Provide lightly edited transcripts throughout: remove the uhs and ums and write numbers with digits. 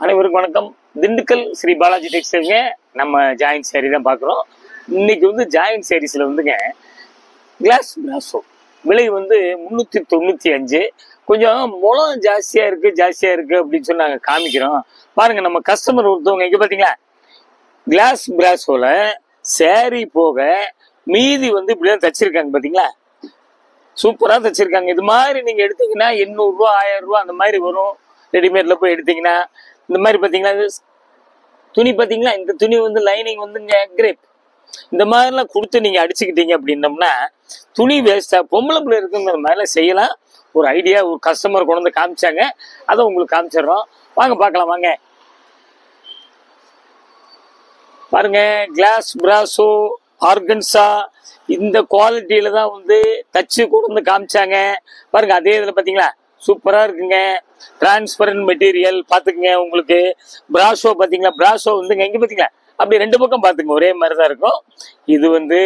அனைவருக்கும் வணக்கம். திண்டுக்கல் ஸ்ரீ பாலாஜி டெக்ஸ்டைல்ங்க. நம்ம ஜாயின்ட் சேரீ தான் பார்க்குறோம். இன்னைக்கு வந்து ஜாயின்ட் சேரீஸில் வந்துங்க கிளாஸ் பிராசோ விலை வந்து 395. கொஞ்சம் முளம் ஜாஸ்தியாக இருக்குது அப்படின்னு சொல்லி நாங்கள் காமிக்கிறோம். பாருங்கள், நம்ம கஸ்டமர் ஒருத்தவங்க இங்கே பார்த்தீங்களா, கிளாஸ் பிராசோவில் சேரீ போக மீதி வந்து இப்படிதான் தச்சிருக்காங்க. பார்த்தீங்களா, சூப்பராக தச்சிருக்காங்க. இது மாதிரி நீங்கள் எடுத்தீங்கன்னா 800 ரூபா 1000 ரூபா அந்த மாதிரி வரும். ரெடிமேடில் போய் எடுத்தீங்கன்னா இந்த மாதிரி பார்த்தீங்களா, துணி பார்த்தீங்களா, இந்த துணி வந்து லைனிங் வந்துங்க கிரேப். இந்த மாதிரிலாம் கொடுத்து நீங்கள் அடிச்சுக்கிட்டீங்க அப்படின்னம்னா துணி வேஸ்ட்டாக பொம்பளை பிள்ளை இருக்குங்கிற மாதிரிலாம் செய்யலாம். ஒரு ஐடியா ஒரு கஸ்டமர் கொண்டு வந்து காமிச்சாங்க, அதை உங்களுக்கு காமிச்சிடுறோம். வாங்க பார்க்கலாம். வாங்க பாருங்க, கிளாஸ் பிராசோ ஆர்கன்சா இந்த குவாலிட்டியில தான் வந்து தச்சு கொண்டு வந்து காமிச்சாங்க. பாருங்க, அதே இதில் பார்த்தீங்களா சூப்பராக இருக்குங்க. டிரான்ஸ்பரண்ட் மெட்டீரியல் பார்த்துக்குங்க. உங்களுக்கு பிராசோ பார்த்தீங்களா, பிராசோ வந்துங்க இங்கே பார்த்தீங்களா அப்படி ரெண்டு பக்கம் பார்த்துங்க ஒரே மாதிரி தான் இருக்கும். இது வந்து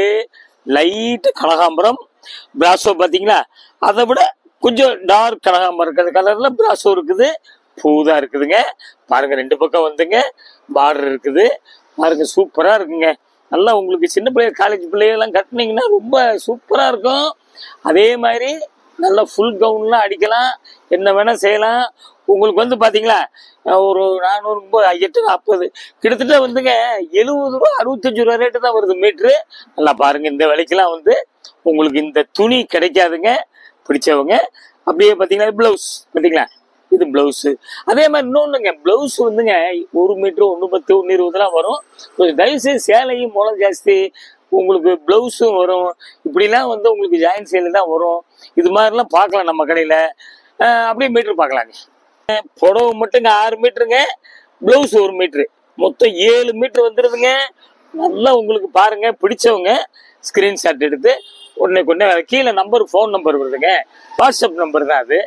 லைட் கனகாம்பரம் பிராசோ பார்த்தீங்களா, அதை விட கொஞ்சம் டார்க் கனகாம்பரம் இருக்கிற கலர்ல பிராசோ இருக்குது. பூதா இருக்குதுங்க. பாருங்க, ரெண்டு பக்கம் வந்துங்க பார்டர் இருக்குது. பாருங்க, சூப்பரா இருக்குங்க. நல்லா உங்களுக்கு சின்ன பிள்ளைங்க காலேஜ் பிள்ளைகள்லாம் கட்டினீங்கன்னா ரொம்ப சூப்பரா இருக்கும். அதே மாதிரி நல்லா ஃபுல் கவுன்லாம் அடிக்கலாம், என்ன வேணா செய்யலாம். உங்களுக்கு வந்து பாத்தீங்களா ஒரு 400 840 கிட்டத்தட்ட வந்துங்க 70 ரூபா 65 ரூபா ரேட்டு தான் வருது மீட்ரு. நல்லா பாருங்க, இந்த விலைக்கெல்லாம் வந்து உங்களுக்கு இந்த துணி கிடைக்காதுங்க. பிடிச்சவங்க அப்படியே பாத்தீங்கன்னா பிளவுஸ் பார்த்தீங்களா, இது பிளவுஸ். அதே மாதிரி இன்னொன்னுங்க, பிளவுஸ் வந்துங்க 1 மீட்டர் 110 120 வரும். கொஞ்சம் தயவுசெய்து சேலையும் முளம் ஜாஸ்தி, உங்களுக்கு பிளவுஸும் வரும். இப்படிலாம் வந்து உங்களுக்கு ஜாயின் சேல் தான் வரும். இது மாதிரிலாம் பார்க்கலாம் நம்ம கடையில். அப்படியே மீட்ரு பார்க்கலாங்க. புடவை மட்டுங்க 6 மீட்டருங்க, பிளவுஸ் 1 மீட்ரு, மொத்தம் 7 மீட்டர் வந்துடுதுங்க. நல்லா உங்களுக்கு பாருங்க, பிடிச்சவங்க ஸ்கிரீன்ஷாட் எடுத்து உடனே கீழே நம்பர் ஃபோன் நம்பர் வருதுங்க, வாட்ஸ்அப் நம்பர் தான் அது.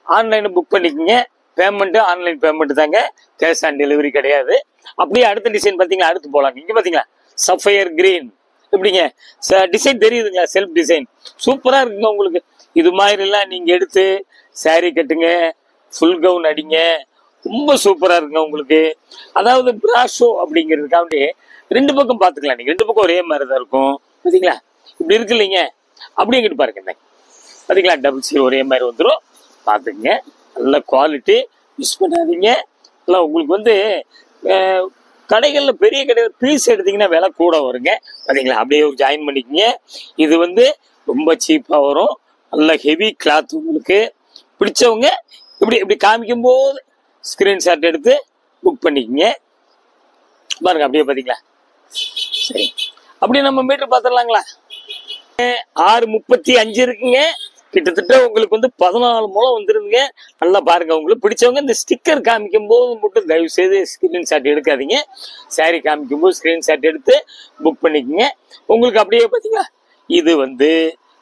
ஆன்லைனில் புக் பண்ணிக்கோங்க. பேமெண்ட்டு ஆன்லைன் பேமெண்ட் தாங்க, கேஷ் ஆன் டெலிவரி கிடையாது. அப்படியே அடுத்த டிசைன் பார்த்தீங்களா, அடுத்து போகலாங்க. இங்கே பார்த்தீங்களா சஃபயர் கிரீன், எப்படிங்க டிசைன் தெரியுதுங்களா, செல்ஃப் டிசைன் சூப்பராக இருக்குங்க. உங்களுக்கு இது மாதிரிலாம் நீங்கள் எடுத்து சாரீ கட்டுங்க, ஃபுல் கவுன் அடிங்க, ரொம்ப சூப்பராக இருக்குங்க உங்களுக்கு. அதாவது பிராஷோ அப்படிங்கிறதுக்காண்டி ரெண்டு பக்கம் பார்த்துக்கலாம். நீங்கள் ரெண்டு பக்கம் ஒரே மாதிரி தான் இருக்கும். பார்த்தீங்களா, இப்படி இருக்கு இல்லைங்க, அப்படியே இங்கிட்டு பாருங்க. பார்த்தீங்களா, டபுள் சீல் ஒரே மாதிரி வந்துடும். பார்த்துக்குங்க, நல்ல குவாலிட்டி, யூஸ் பண்ணாதீங்க. நல்லா உங்களுக்கு வந்து கடைகளில் பெரிய கடையில் பீஸ் எடுத்தீங்கன்னா விலை கூட வருங்க. பார்த்தீங்களா, அப்படியே ஒரு ஜாயின் பண்ணிக்கோங்க. இது வந்து ரொம்ப சீப்பாக வரும். நல்ல ஹெவி கிளாத். உங்களுக்கு பிடிச்சவங்க இப்படி காமிக்கும் போது ஸ்கிரீன்ஷாட் எடுத்து புக் பண்ணிக்கோங்க. பாருங்க, அப்படியே பார்த்தீங்களா. சரி, அப்படியே நம்ம மீட்டர் பார்த்துடலாங்களா. 635 இருக்குங்க. கிட்டத்தட்ட உங்களுக்கு வந்து 14 முளம் வந்துருங்க. நல்லா பாருங்க, உங்களுக்கு பிடிச்சவங்க இந்த ஸ்டிக்கர் காமிக்கும் போது மட்டும் தயவு செய்து ஸ்கிரீன்ஷாட் எடுக்காதீங்க. சாரி காமிக்கும் போது ஸ்கிரீன்ஷாட் எடுத்து புக் பண்ணிக்கோங்க. உங்களுக்கு அப்படியே பார்த்தீங்களா, இது வந்து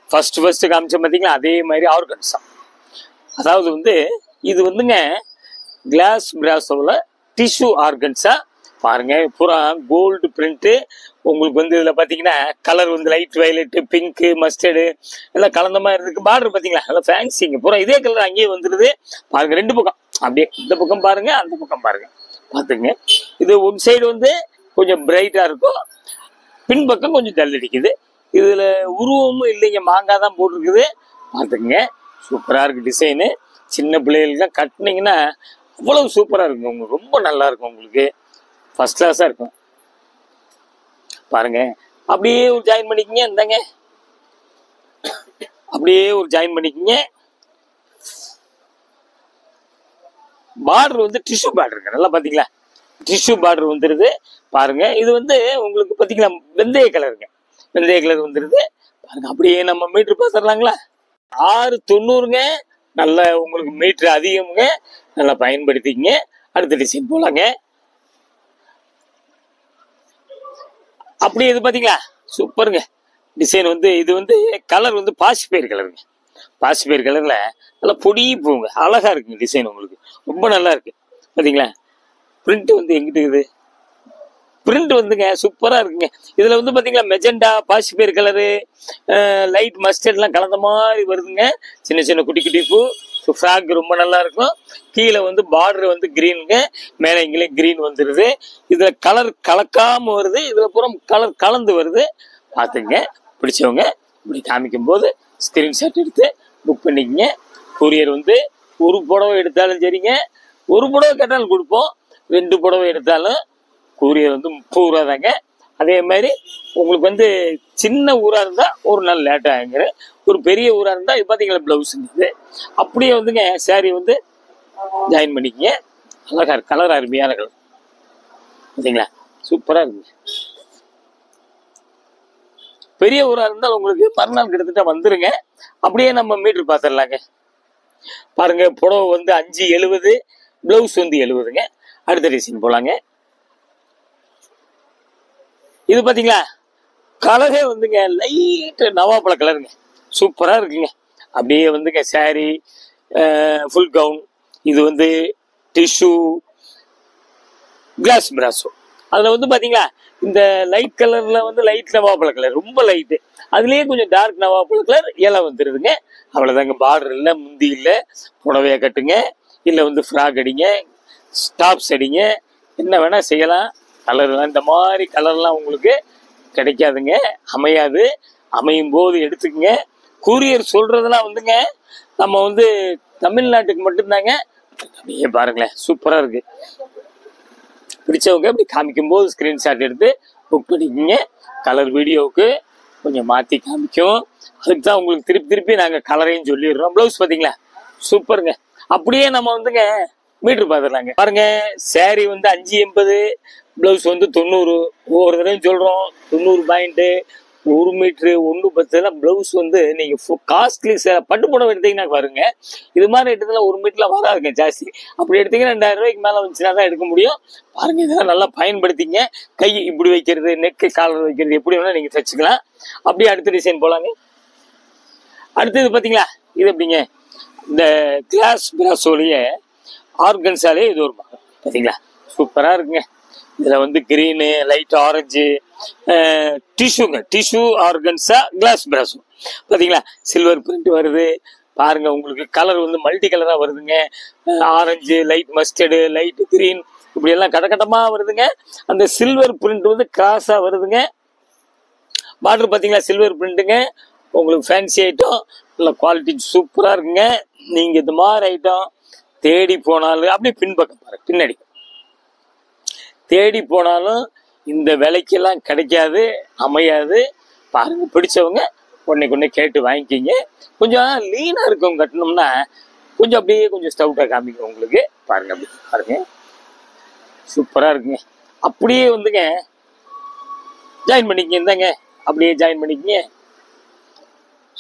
ஃபர்ஸ்ட் காமிச்சோம் பார்த்தீங்களா, அதே மாதிரி ஆர்கன்ஸா. அதாவது வந்து இது வந்துங்க கிளாஸ் பிராசோவில் டிஷ்யூ ஆர்கன்ஸா. பாருங்க, பூரா கோல்டு பிரிண்ட்டு. உங்களுக்கு வந்து இதில் பார்த்தீங்கன்னா கலர் வந்து லைட் வயலட்டு, பிங்க்கு, மஸ்டர்டு எல்லாம் கலந்த மாதிரி இருக்கு. பார்டர் பார்த்தீங்களா, நல்லா ஃபேன்சிங்க. பூரா இதே கலர் அங்கேயே வந்துடுது. பாருங்க, ரெண்டு பக்கம் அப்படியே இந்த பக்கம் பாருங்க, அந்த பக்கம் பாருங்க. பார்த்துங்க, இது ஒன் சைடு வந்து கொஞ்சம் பிரைட்டாக இருக்கும், பின் பக்கம் கொஞ்சம் டல் அடிக்குது. இதில் உருவமும் இல்லைங்க, மாங்காய் தான் போட்டிருக்குது. பார்த்துங்க, சூப்பராக இருக்கு டிசைனு. சின்ன பிள்ளைகளுக்குலாம் கட்டினீங்கன்னா அவ்வளவு சூப்பராக இருக்குங்க. உங்களுக்கு ரொம்ப நல்லா இருக்கும். உங்களுக்கு ஃபர்ஸ்ட் கிளாஸாக இருக்கும். பாருங்க, அப்படியே ஒரு ஜாயின் பண்ணிக்கங்க. இந்தாங்க, அப்படியே ஒரு ஜாயின் பண்ணிக்கங்க. பார்டர் வந்து டிஷ்யூ பார்டருங்க. நல்லா பார்த்தீங்களா, டிஷ்யூ பார்டர் வந்துடுது. பாருங்க, இது வந்து உங்களுக்கு பார்த்தீங்களா வெந்தய கலருங்க, வெந்தய கலர் வந்துடுது. பாருங்க, அப்படியே நம்ம மீட்டர் பார்த்துடலாங்களா. 690ங்க. நல்ல உங்களுக்கு மீட்டர் அதிகமுங்க, நல்லா பயன்படுத்திக்கங்க. அடுத்த டிசைன் போலாங்க. அப்படியே இது பார்த்தீங்களா, சூப்பருங்க டிசைன். வந்து இது வந்து கலர் வந்து பாசிப்பயிர் கலருங்க. பாசிப்பயிர் கலர்ல நல்லா பொடி போங்க, அழகா இருக்குங்க டிசைன். உங்களுக்கு ரொம்ப நல்லா இருக்கு. பார்த்தீங்களா, பிரிண்ட் வந்து எங்கிட்டு இருக்குது, பிரிண்ட் வந்துங்க சூப்பராக இருக்குங்க. இதில் வந்து பார்த்தீங்களா மெஜெண்டா, பாசிப்பயிர் கலரு, லைட் மஸ்டர்ட்லாம் கலந்த மாதிரி வருதுங்க. சின்ன சின்ன குட்டி குட்டி பூ ஃப்ராக் ரொம்ப நல்லா இருக்கும். கீழே வந்து பார்டர் வந்து கிரீனுங்க, மேலே இங்கே கிரீன் வந்துடுது. இதில் கலர் கலக்காமல் வருது, இதில் பூரா கலர் கலந்து வருது. பார்த்துங்க, பிடிச்சவங்க இப்படி காமிக்கும் போது ஸ்க்ரீன்ஷாட் எடுத்து புக் பண்ணிக்கங்க. கொரியர் வந்து ஒரு புடவை எடுத்தாலும் சரிங்க, ஒரு புடவை கேட்டாலும் கொடுப்போம், 2 புடவை எடுத்தாலும் கொரியர் வந்து 30 ரூபா தாங்க. அதே மாதிரி உங்களுக்கு வந்து சின்ன ஊராக இருந்தால் ஒரு நாள் லேட் ஆகுங்க, ஒரு பெரிய ஊராக இருந்தால் இது பார்த்தீங்களா ப்ளவுஸுங்கிறது அப்படியே வந்துங்க சாரி வந்து ஜாயின் பண்ணிக்கங்க. அழகா இருக்கு, கலர் அருமையான கலர் பார்த்தீங்களா, சூப்பராக இருக்குங்க. பெரிய ஊராக இருந்தால் உங்களுக்கு மறுநாள் கிட்டத்தட்ட வந்துருங்க. அப்படியே நம்ம மீட்ரு பார்த்துடலாங்க. பாருங்க, புடவை வந்து 570, பிளவுஸ் வந்து 70ங்க. அடுத்த டிசைன் போலாங்க. இது பாத்தீங்களா, கலரே வந்துங்க லைட் நவாப்பழ கலருங்க, சூப்பரா இருக்குங்க. அப்படியே வந்துங்க சாரி ஃபுல் கவுன். இது வந்து டிஷ்யூ கிளாஸ் பிராசோ. அதுல வந்து பாத்தீங்களா இந்த லைட் கலர்ல வந்து லைட் நவாப்பழ கலர், ரொம்ப லைட்டு. அதுலயே கொஞ்சம் டார்க் நவாப்பழ கலர் இலை வந்துருதுங்க. அவ்வளவுதாங்க. பார்டர் இல்லை, முந்தி இல்லை, புடவைய கட்டுங்க, இல்லை வந்து ஃப்ராக் அடிங்க, ஸ்டாப்ஸ் அடிங்க, என்ன வேணா செய்யலாம். கலர்லாம் இந்த மாதிரி கலர்லாம் உங்களுக்கு கிடைக்காதுங்க, அமையாது. அமையும் போது எடுத்துக்கங்க. கூரியர் சொல்றதெல்லாம் வந்துங்க நம்ம வந்து தமிழ்நாட்டுக்கு மட்டும்தாங்க. அப்படியே பாருங்களேன், சூப்பரா இருக்கு. பிடிச்சவங்க அப்படி காமிக்கும் போது ஸ்கிரீன்ஷாட் எடுத்து புக் பண்ணிக்கோங்க. கலர் வீடியோவுக்கு கொஞ்சம் மாற்றி காமிக்கும், அதுக்கு தான் உங்களுக்கு திருப்பி திருப்பி நாங்கள் கலரையும் சொல்லிடுறோம். ப்ளவுஸ் பார்த்தீங்களா, சூப்பருங்க. அப்படியே நம்ம வந்துங்க மீட்ரு பார்த்துடலாங்க. பாருங்க, சாரி வந்து 580, பிளவுஸ் வந்து 90. ஒவ்வொரு தடவையும் சொல்கிறோம் 90 பாயிண்ட்டு, 1 மீட்ரு 110. பிளவுஸ் வந்து நீங்கள் காஸ்ட்லி பட்டு புடவை எடுத்தீங்கன்னா பாருங்க, இது மாதிரி எடுத்ததுல 1 மீட்டர்ல வராதுங்க ஜாஸ்தி. அப்படி எடுத்தீங்கன்னா 2000 ரூபாய்க்கு மேலே வந்துச்சுன்னா தான் எடுக்க முடியும். பாருங்க, இதெல்லாம் நல்லா பயன்படுத்திங்க. கை இப்படி வைக்கிறது, நெக்கு காலர் வைக்கிறது, எப்படி வேணா நீங்கள் தைச்சிக்கலாம். அப்படியே அடுத்த டிசைன் போலாங்க. அடுத்தது பார்த்தீங்களா, இது எப்படிங்க, இந்த கிளாஸ் பிராசோலையே ஆர்கன்ஸாலே இது ஒரு பார்த்தீங்களா, சூப்பராக இருக்குங்க. இதில் வந்து கிரீனு, லைட் ஆரஞ்சு, டிஷ்யூங்க, டிஷ்யூ ஆர்கன்ஸா கிளாஸ் பிராசோ பார்த்தீங்களா, சில்வர் பிரிண்ட் வருது. பாருங்க, உங்களுக்கு கலர் வந்து மல்டி கலராக வருதுங்க. Orange, light mustard, light green, இப்படி எல்லாம் கடக்கட்டமாக வருதுங்க. அந்த சில்வர் பிரிண்ட் வந்து கிராஸாக வருதுங்க. பார்டர் பார்த்தீங்களா, சில்வர் பிரிண்ட்டுங்க. உங்களுக்கு ஃபேன்சி ஐட்டம், நல்ல குவாலிட்டி சூப்பராக இருக்குங்க. நீங்கள் இது மாதிரி ஐட்டம் தேடி போனாலும், அப்படியே பின்பக்கம் பாருங்க, பின்னாடி தேடி போனாலும் இந்த விலைக்கெல்லாம் கிடைக்காது, அமையாது. பாருங்க, பிடிச்சவங்க ஒன்றை கேட்டு வாங்கிக்கிங்க. கொஞ்சம் லீனாக இருக்கும் கட்டணும்னா, கொஞ்சம் அப்படியே கொஞ்சம் ஸ்டவுட்டாக காமிக்கும் உங்களுக்கு. பாருங்க, அப்படி பாருங்க, சூப்பராக இருக்குங்க. அப்படியே வந்துங்க ஜாயின் பண்ணிக்கங்க. இந்தாங்க, அப்படியே ஜாயின் பண்ணிக்கங்க.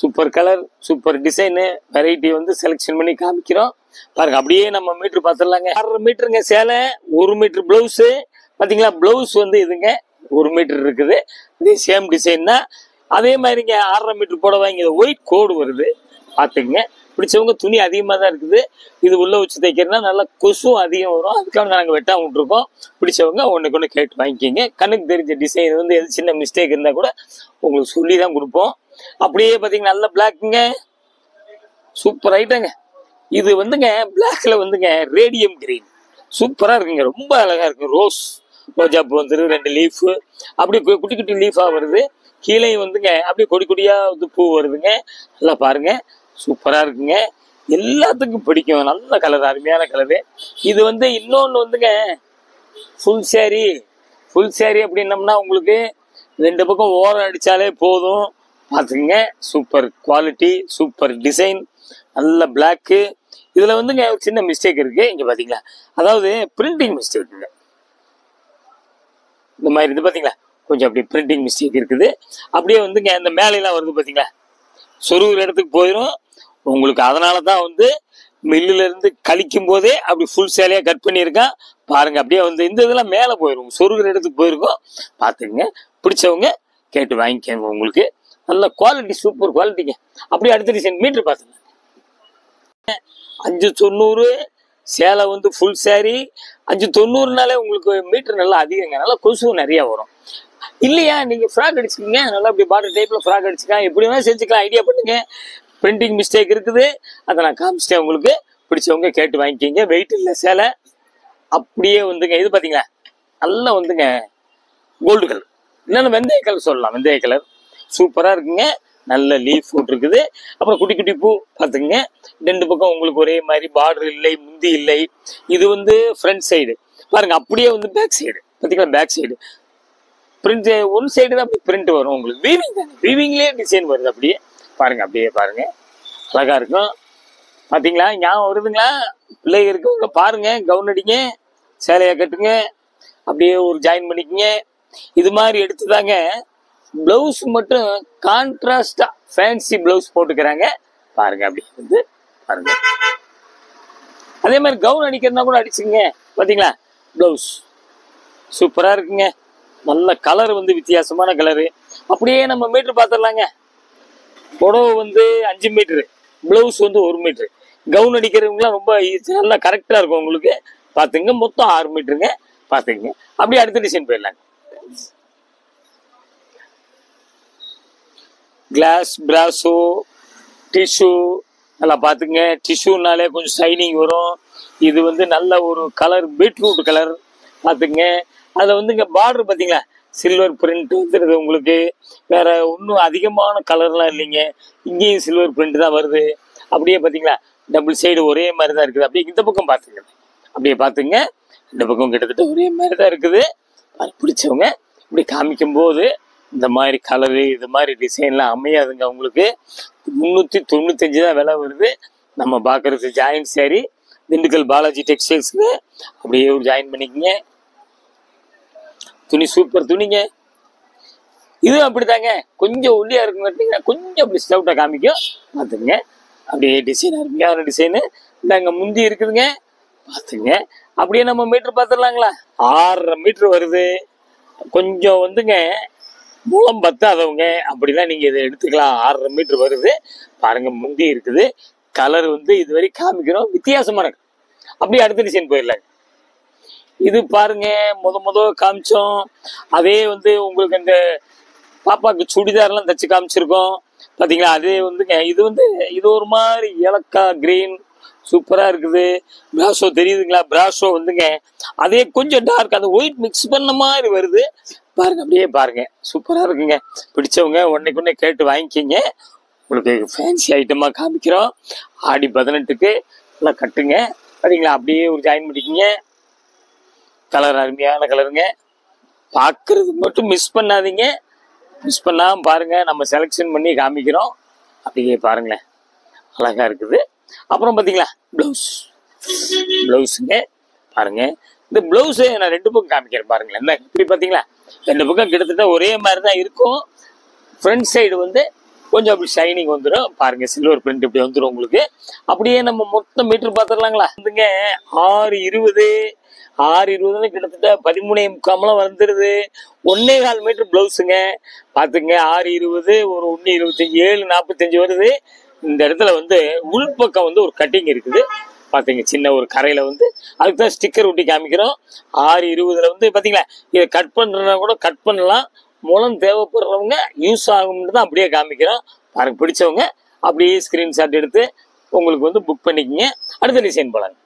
Super colour, super design, variety வந்து செலெக்ஷன் பண்ணி காமிக்கிறோம். பாருங்க, அப்படியே நம்ம மீட்ரு பார்த்துடலாங்க. 1.5 மீட்டருங்க சேலை, 1 மீட்டர் பிளவுஸு பார்த்தீங்களா. பிளவுஸ் வந்து இதுங்க 1 மீட்டர் இருக்குது, இதே சேம் டிசைன் தான். அதே மாதிரிங்க 1.5 மீட்டர் போட வாங்கி ஒயிட் கோடு வருது, பார்த்துக்குங்க. பிடிச்சவங்க துணி அதிகமாக தான் இருக்குது, இது உள்ள வச்சு தைக்கிறதுனா நல்லா கொசும் அதிகம் வரும், அதுக்காக நாங்கள் வெட்டாம விட்டுருக்கோம். பிடிச்சவங்க ஒன்றுக்கு கேட்டு வாங்கிக்கிங்க. கண்ணுக்கு தெரிஞ்ச டிசைன் வந்து எது சின்ன மிஸ்டேக் இருந்தால் கூட உங்களுக்கு சொல்லி தான் கொடுப்போம். அப்படியே பார்த்தீங்கன்னா நல்ல பிளாக்குங்க, சூப்பர் ஐட்டங்க. இது வந்துங்க பிளாக்ல வந்துங்க ரேடியம் கிரீன், சூப்பராக இருக்குங்க, ரொம்ப அழகா இருக்கு. ரோஜாப்பூ வந்துரு, 2 லீஃப் அப்படியே குட்டி குட்டி லீஃபாக வருது. கீழே வந்துங்க அப்படியே கொடி கொடியாக வந்து பூ வருதுங்க. நல்லா பாருங்க, சூப்பராக இருக்குங்க. எல்லாத்துக்கும் பிடிக்கும், நல்ல கலர், அருமையான கலரு. இது வந்து இன்னொன்று வந்துங்க ஃபுல் சேரீ. ஃபுல் சேரீ அப்படின்னம்னா உங்களுக்கு 2 பக்கம் ஓரம் அடித்தாலே போதும். பார்த்துக்குங்க, சூப்பர் குவாலிட்டி, சூப்பர் டிசைன், நல்ல பிளாக்கு. இதில் வந்துங்க ஒரு சின்ன மிஸ்டேக் இருக்குது, இங்கே பார்த்தீங்களா, அதாவது பிரிண்டிங் மிஸ்டேக் இருக்குங்க. இந்த மாதிரி இது பார்த்தீங்களா, கொஞ்சம் அப்படி பிரிண்டிங் மிஸ்டேக் இருக்குது. அப்படியே வந்துங்க இந்த மேலையெல்லாம் வருது பார்த்தீங்களா, சொருகிற இடத்துக்கு போயிடும் உங்களுக்கு. அதனால தான் வந்து மில்லுல இருந்து கழிக்கும் போதே அப்படி ஃபுல் சேலையாக கட் பண்ணியிருக்கான் பாருங்க. அப்படியே வந்து இந்த இதெல்லாம் மேலே போயிடும், சொருகிற இடத்துக்கு போயிருக்கோம். பார்த்துக்குங்க, பிடிச்சவங்க கேட்டு வாங்கிக்கோங்க. உங்களுக்கு நல்ல குவாலிட்டி, சூப்பர் குவாலிட்டிங்க. அப்படியே அடுத்த டிசைன் மீட்ரு பார்த்துங்க. 590 சேலை வந்து ஃபுல் சேரீ. 590னாலே உங்களுக்கு மீட்டர் நல்லா அதிகங்க, நல்லா கொசுவும் நிறைய வரும். இல்லையா, நீங்க ஃப்ராக் அடிச்சுக்கீங்க, நல்லா அப்படி பார்டர் டைப்ல ஃப்ராக் அடிச்சுக்கலாம், எப்படி வேணா செஞ்சுக்கலாம். ஐடியா பண்ணுங்க. பிரிண்டிங் மிஸ்டேக் இருக்குது, அதை நான் காமிச்சிட்டேன் உங்களுக்கு. பிடிச்சவங்க கேட்டு வாங்கிக்கிங்க. வெயிட் இல்லை சேலை. அப்படியே வந்துங்க இது பார்த்தீங்களா, நல்லா வந்துங்க கோல்டு கலர், இல்லைன்னா வெந்தய கலர் சொல்லலாம். வெந்தய கலர் சூப்பராக இருக்குங்க. நல்ல லீஃப் போட்டிருக்குது. அப்புறம் குட்டி குட்டி பூ பார்த்துங்க. 2 பக்கம் உங்களுக்கு ஒரே மாதிரி பார்டர் இல்லை, முந்தி இல்லை. இது வந்து ஃப்ரண்ட் சைடு பாருங்க. அப்படியே வந்து பேக் சைடு பார்த்தீங்களா, back side print one side தான் அப்படி பிரிண்ட் வரும் உங்களுக்கு. வீவிங் தானே, வீவிங்லேயே டிசைன் வருது. அப்படியே பாருங்க, அப்படியே பாருங்க, அழகா இருக்கும். பார்த்தீங்களா, ஞாபகம் வருதுங்களா? பிள்ளைங்க இருக்கவங்க பாருங்க, கவுன் அடிங்க, சேலையை கட்டுங்க, அப்படியே ஒரு ஜாயின் பண்ணிக்கங்க. இது மாதிரி எடுத்துதாங்க. பிளவுஸ் மட்டும் கான்ட்ராஸ்டா ஃபேன்சி பிளவுஸ் போட்டுக்கிறாங்க பாருங்க. அப்படி வந்து பாருங்க. அதே மாதிரி கவுன் அடிக்கிறதுனா கூட அடிச்சுங்க. பார்த்தீங்களா, பிளவுஸ் சூப்பரா இருக்குங்க. நல்ல கலர் வந்து வித்தியாசமான கலரு. அப்படியே நம்ம மீட்டர் பார்த்துடலாங்க. புடவை வந்து 5 மீட்டரு, பிளவுஸ் வந்து 1 மீட்டரு. கவுன் அடிக்கிறவங்களாம் ரொம்ப நல்லா கரெக்டா இருக்கும் உங்களுக்கு. பார்த்துங்க, மொத்தம் 6 மீட்டருங்க. பார்த்துங்க. அப்படியே அடுத்த டிசைன் போயிடலாங்க. கிளாஸ் பிராசோ டிஷ்யூ நல்லா பார்த்துங்க. டிஷ்யூனாலே கொஞ்சம் ஷைனிங் வரும். இது வந்து நல்ல ஒரு கலர், பீட்ரூட் கலர் பார்த்துங்க. அதில் வந்து இங்கே பார்டர் பார்த்தீங்களா, சில்வர் பிரிண்ட் வந்துடுது உங்களுக்கு. வேற ஒன்றும் அதிகமான கலர்லாம் இல்லைங்க. இங்கேயும் சில்வர் பிரிண்ட் தான் வருது. அப்படியே பார்த்தீங்களா, டபுள் சைடு ஒரே மாதிரி தான் இருக்குது. அப்படியே இந்த பக்கம் பார்த்துங்க, அப்படியே பார்த்துங்க. இந்த பக்கம் கிட்டத்தட்ட ஒரே மாதிரி தான் இருக்குது. அது பிடிச்சவங்க இப்படி காமிக்கும் போது இந்த மாதிரி கலரு, இது மாதிரி டிசைன்லாம் அமையாதுங்க உங்களுக்கு. 395 தான் விலை வருது. நம்ம பார்க்கறது ஜாயின் சேரீ, திண்டுக்கல் பாலாஜி டெக்ஸ்டைல்ஸுங்க. அப்படியே ஒரு ஜாயின் பண்ணிக்கங்க. துணி சூப்பர் துணிங்க. இது அப்படித்தாங்க, கொஞ்சம் ஒல்லியா இருக்குங்க, கொஞ்சம் அப்படி ஸ்டவுட்டா காமிக்கும். பார்த்துங்க. அப்படியே டிசைன் அருமையான டிசைனு. இந்தாங்க முந்தி இருக்குதுங்க, பார்த்துங்க. அப்படியே நம்ம மீட்டர் பார்த்துடலாங்களா. 6.5 மீட்டர் வருது. கொஞ்சம் வந்துங்க மூலம் பத்தாதவங்க அப்படின்னா நீங்க இதை எடுத்துக்கலாம். 6.5 மீட்டர் வருது பாருங்க. முந்தி இருக்குது. கலர் வந்து இதுவரை காமிக்கிறோம், வித்தியாசமா இருக்கு. அப்படியே அடுத்த டிசைன் போயிடலாங்க. இது பாருங்க, முத காமிச்சோம். அதே வந்து உங்களுக்கு இந்த பாப்பாக்கு சுடிதார்லாம் தச்சு காமிச்சிருக்கோம் பாத்தீங்களா. அதே வந்துங்க இது வந்து இது ஒரு மாதிரி ஏலக்கா கிரீன் சூப்பரா இருக்குது. பிராஷோ தெரியுதுங்களா, பிராஷோ வந்துங்க அதே கொஞ்சம் டார்க், அந்த ஒயிட் மிக்ஸ் பண்ண மாதிரி வருது பாருங்க. அப்படியே பாருங்க, சூப்பரா இருக்குங்க. பிடிச்சவங்க ஒன்னைக்கு கேட்டு வாங்கிக்கிங்க. உங்களுக்கு ஃபேன்சி ஐட்டமா காமிக்கிறோம். ஆடி 18க்கு நல்லா கட்டுங்க. சரிங்களா, அப்படியே ஒரு ஜாயின் பண்ணிக்கிங்க. கலர் அருமையான கலருங்க. பார்க்கறதுக்கு மட்டும் மிஸ் பண்ணாதீங்க. மிஸ் பண்ணாம பாருங்க, நம்ம செலெக்ஷன் பண்ணி காமிக்கிறோம். அப்படியே பாருங்களேன், அழகா இருக்குது. அப்புறம் பாத்தீங்களா பிளவுஸுங்க பாருங்க. இந்த பிளவுஸை நான் 2 பக்கம் காமிக்கிறேன் பாருங்களேன். என்ன இப்படி பாத்தீங்களா, 2 பக்கம் கிட்டத்தட்ட ஒரே மாதிரி தான் இருக்கும். ஃப்ரண்ட் சைடு வந்து கொஞ்சம் அப்படி ஷைனிங் வந்துடும் பாருங்க. சில்வர் பிரிண்ட் இப்படி வந்துடும் உங்களுக்கு. அப்படியே நம்ம மொத்தம் மீட்டர் பார்த்துடலாங்களா. வந்துங்க 6.20 கிட்டத்தட்ட 13.75 வந்துடுது. 1.25 மீட்டர் பிளவுஸுங்க பாத்துங்க. 6.20 ஒரு 1.25 7.45 வருது. இந்த இடத்துல வந்து உள்பக்கம் வந்து ஒரு கட்டிங் இருக்குது பாத்தீங்க. சின்ன ஒரு கரையில வந்து அதுக்கு தான் ஸ்டிக்கர் ஒட்டி காமிக்கிறோம். 6.20 வந்து பாத்தீங்களா, இதை கட் பண்றதுனா கூட கட் பண்ணலாம். மூலம் தேவைப்படுறவங்க யூஸ் ஆகும்னு தான் அப்படியே காமிக்கிறோம் பாருங்க. பிடிச்சவங்க அப்படியே ஸ்கிரீன்ஷாட் எடுத்து உங்களுக்கு வந்து புக் பண்ணிக்கங்க. அடுத்த டிசைன் போலாங்க.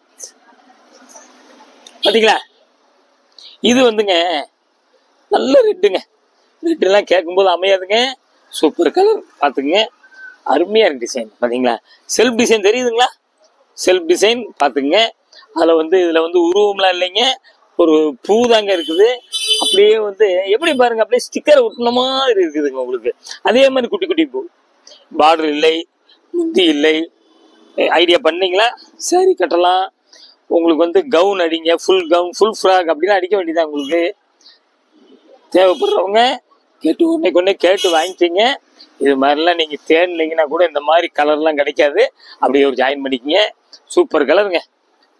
பாத்தீங்களா, இது வந்துங்க நல்ல ரெட்டுங்க. ரெட் எல்லாம் கேட்கும்போது அமையாதுங்க. சூப்பர் கலர் பாத்துங்க. அருமையா இருக்கு டிசைன் பாத்தீங்களா. செல்ஃப் டிசைன் தெரியுதுங்களா, செல்ஃப் டிசைன் பாத்துங்க. அதுல வந்து இதுல வந்து உருவம்லாம் இல்லைங்க, ஒரு பூ தாங்க இருக்குது. அப்படியே வந்து எப்படி பாருங்க, அப்படியே ஸ்டிக்கர் ஒட்டின மாதிரி இருக்குதுங்க உங்களுக்கு. அதே மாதிரி குட்டி குட்டி பூ, பார்டர் இல்லை, முந்தி இல்லை. ஐடியா பண்ணீங்களா, சாரி கட்டலாம். உங்களுக்கு வந்து கவுன் அடிங்க, ஃபுல் கவுன் ஃபுல் ஃப்ராக் அப்படின்னா அடிக்க வேண்டியதான் உங்களுக்கு. தேவைப்படுறவங்க கேட்டு ஒன்றை கேட்டு வாங்கிக்கிங்க. இது மாதிரிலாம் நீங்க தேடினீங்கன்னா கூட இந்த மாதிரி கலர்லாம் கிடைக்காது. அப்படியே ஒரு ஜாயின் பண்ணிக்கங்க. சூப்பர் கலருங்க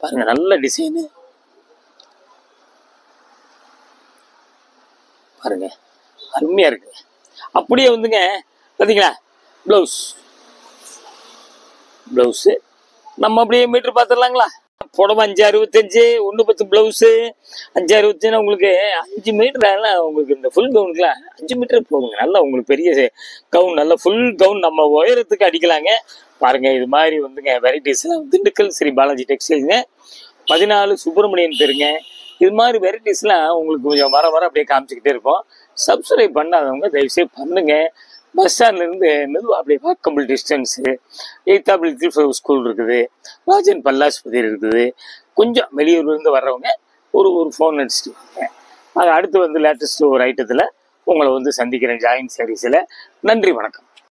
பாருங்க, நல்ல டிசைனு பாருங்க, அருமையா இருக்கு. அப்படியே வந்துங்க பாத்தீங்களா, பிளவுஸ் நம்ம அப்படியே மீட்டர் பார்த்துடலாங்களா. புடவை 5,65, 1 10 பிளவுஸு 5,65 உங்களுக்கு 5 மீட்டர் உங்களுக்கு இந்த ஃபுல் கவுனுக்குலாம் 5 மீட்டர் போதுங்க. நல்லா உங்களுக்கு பெரிய கவுன், நல்லா ஃபுல் கவுன் நம்ம உயரத்துக்கு அடிக்கலாங்க. பாருங்க இது மாதிரி வந்துங்க வெரைட்டிஸ்லாம் திண்டுக்கல் ஸ்ரீ பாலாஜி டெக்ஸ்டைல்ஸுங்க, 14 சுப்பிரமணியன் தெருங்க. இது மாதிரி வெரைட்டிஸ்லாம் உங்களுக்கு கொஞ்சம் வர வர அப்படியே காமிச்சிக்கிட்டே இருப்போம். சப்ஸ்கிரைப் பண்ணாதவங்க தயவுசெய்து பண்ணுங்க. பஸ் ஸ்டாண்ட்லேருந்து மெதுவாக அப்படியே வாக்கபிள் டிஸ்டன்ஸு, எய்த்தாபிள் ஸ்கூல் இருக்குது, ராஜன் பல்லாஸ்பதி இருக்குது. கொஞ்சம் வெளியூர்லேருந்து வர்றவங்க ஒரு ஃபோன் அடிச்சுட்டு வாங்க. அது அடுத்து வந்து லேட்டஸ்ட் ஒரு ஐட்டத்தில் உங்களை வந்து சந்திக்கிறேன் ஜாயின் சாரீஸில். நன்றி, வணக்கம்.